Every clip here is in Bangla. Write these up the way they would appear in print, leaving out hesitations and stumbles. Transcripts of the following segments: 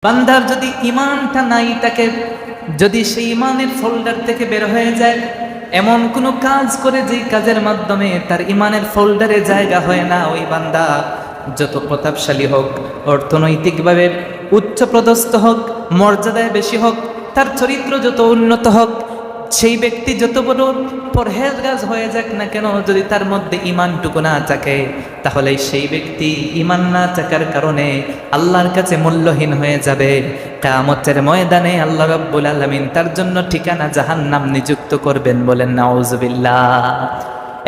বান্দার যদি ইমানটা নাই থাকে, যদি সেই ইমানের ফোল্ডার থেকে বের হয়ে যায়, এমন কোনো কাজ করে যেই কাজের মাধ্যমে তার ইমানের ফোল্ডারে জায়গা হয় না, ওই বান্দা যত প্রতাপশালী হোক, অর্থনৈতিকভাবে উচ্চপদস্থ হোক, মর্যাদায় বেশি হোক, তার চরিত্র যত উন্নত হোক, সেই ব্যক্তি যত বড় পরহেজগার হয়ে যাক না কেন, যদি তার মধ্যে ইমানটুকু না থাকে, তাহলে সেই ব্যক্তি ইমান না থাকার কারণে আল্লাহর কাছে মূল্যহীন হয়ে যাবে। কিয়ামতের ময়দানে আল্লাহ রাব্বুল আলামিন তার জন্য ঠিকানা জাহান্নাম নিযুক্ত করবেন, বলেন নাউজুবিল্লাহ।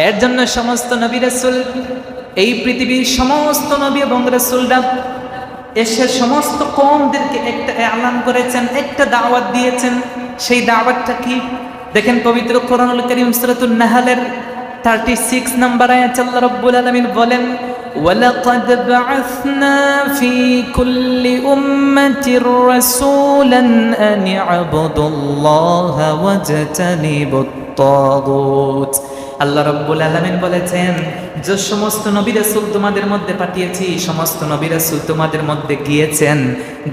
এর জন্য সমস্ত নবী রাসূল, এই পৃথিবীর সমস্ত নবী এবং রাসূলরা এসে সমস্ত কওমদেরকে একটা এলান করেছেন, একটা দাওয়াত দিয়েছেন। সেই দাওয়াতটা কি? দেখেন পবিত্র কোরআনুল কারীম সূরাতুন নাহলের 36 নম্বর আয়াতে আল্লাহ রাব্বুল আলামিন বলেন, ওয়ালাকাদ বা'আসনা ফি কুল্লি উম্মাতির রাসূলান আন ই'বুদুল্লাহা ওয়াজতানিবুত তাগুত। আল্লাহ রাব্বুল আলামিন বলেছেন, যে সমস্ত নবী রাসূল তোমাদের মধ্যে পাঠিয়েছি, সমস্ত নবী রাসূল তোমাদের মধ্যে গিয়েছেন,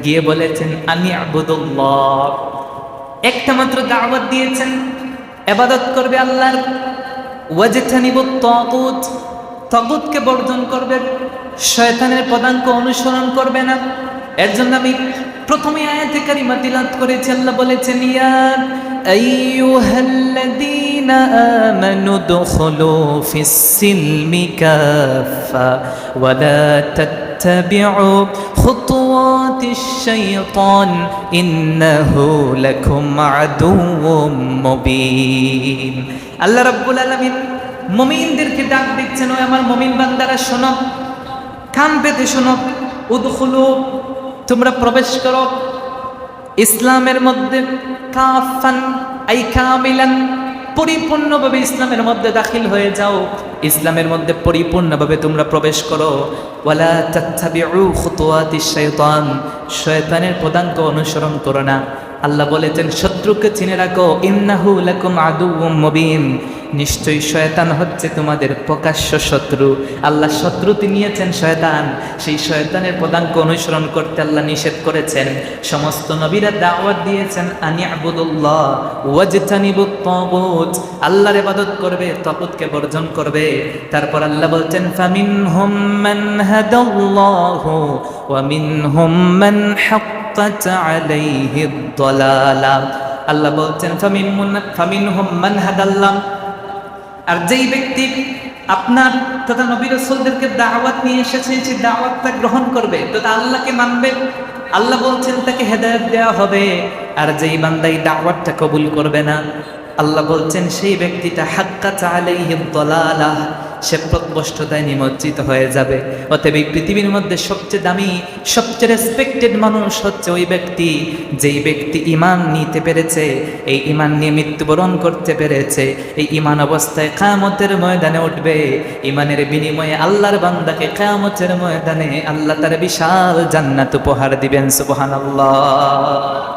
গিয়ে বলেছেন আনি আবুদুল্লাহ, একটা মাত্র দাওয়াত দিয়েছেন, ইবাদত করবে আল্লাহর, ওয়াজতানিবুত তাগুত, তাগুতকে বর্জন করবে, শয়তানের পদাঙ্ক অনুসরণ করবে না। এর জন্য আমি প্রথমে আয়াতে কারিমা তিলাওয়াত করেছি। আল্লাহ বলেছেন, ইয়া আইয়ুহাল্লাযীনা আমানু দুখুলু ফিস সিলমি কাফা ওয়া লা তাত্তাবিউ খুতুওয়াতিশ শাইতান ইন্নাহু লাকুম আদুউম মুবিন। আল্লাহ রাব্বুল আলামিন মুমিনদেরকে ডাক দিচ্ছেন, ও আমার মুমিন বান্দারা শোনো, কান পেতে শোনো, উদখুলু, তোমরা প্রবেশ করো ইসলামের মধ্যে, কাফান আই কামিলান, পরিপূর্ণভাবে ইসলামের মধ্যে দাখিল হয়ে যাও, ইসলামের মধ্যে পরিপূর্ণভাবে তোমরা প্রবেশ করো। ওয়ালা তাত্তাবিউ খুতুওয়াতিশ শাইতান, শয়তানের পদাঙ্ক অনুসরণ করো না। আল্লাহ বলেছেন, শত্রুকে চিনে রাখো, ইন্নাহু লাকুম আদুউম মুবিন, নিশ্চয়ই শয়তান হচ্ছে তোমাদের প্রকাশ্য শত্রু। আল্লাহ শত্রুতি নিয়েছেন শয়তান, সেই শয়তানের পদাঙ্ক অনুসরণ করতে আল্লাহ নিষেধ করেছেন। সমস্ত নবীরা দাওয়াত দিয়েছেন আনি আবুদুল্লাহ ওয়াজতানিবুত তাগুত, আল্লাহর ইবাদত করবে, তাগুতকে বর্জন করবে। তারপর আল্লাহ বলছেন, ফামিনহুম মান হাদাল্লাহু ওয়া মিনহুম মান হাক্কাত আলাইহিদ দালালা। আল্লাহ বলছেন, ফামিনহুম মান হাদাল্লাহ, আর যেই ব্যক্তি আপনার তথা নবী রাসূলদেরকে দাওয়াত নিয়ে এসেছে, সেই দাওয়াতটা গ্রহণ করবে, তথা আল্লাহকে মানবে, আল্লাহ বলছেন তাকে হেদায়েত দেওয়া হবে। আর যেই বান্দা এই দাওয়াতটা কবুল করবে না, আল্লাহ বলছেন সেই ব্যক্তিটা হাক্কাত আলাইহিদ দালালাহ, সে পথভ্রষ্টতায় নিমজ্জিত হয়ে যাবে। অতএব এই পৃথিবীর মধ্যে সবচেয়ে দামি, সবচেয়ে রেসপেক্টেড মানুষ হচ্ছে ওই ব্যক্তি, যেই ব্যক্তি ঈমান নিতে পেরেছে, এই ঈমান নিয়ে মৃত্যুবরণ করতে পেরেছে, এই ঈমান অবস্থায় কিয়ামতের ময়দানে উঠবে। ঈমানের বিনিময়ে আল্লাহর বান্দাকে কিয়ামতের ময়দানে আল্লাহ তার বিশাল জান্নাত উপহার দিবেন। সুবহানাল্লাহ।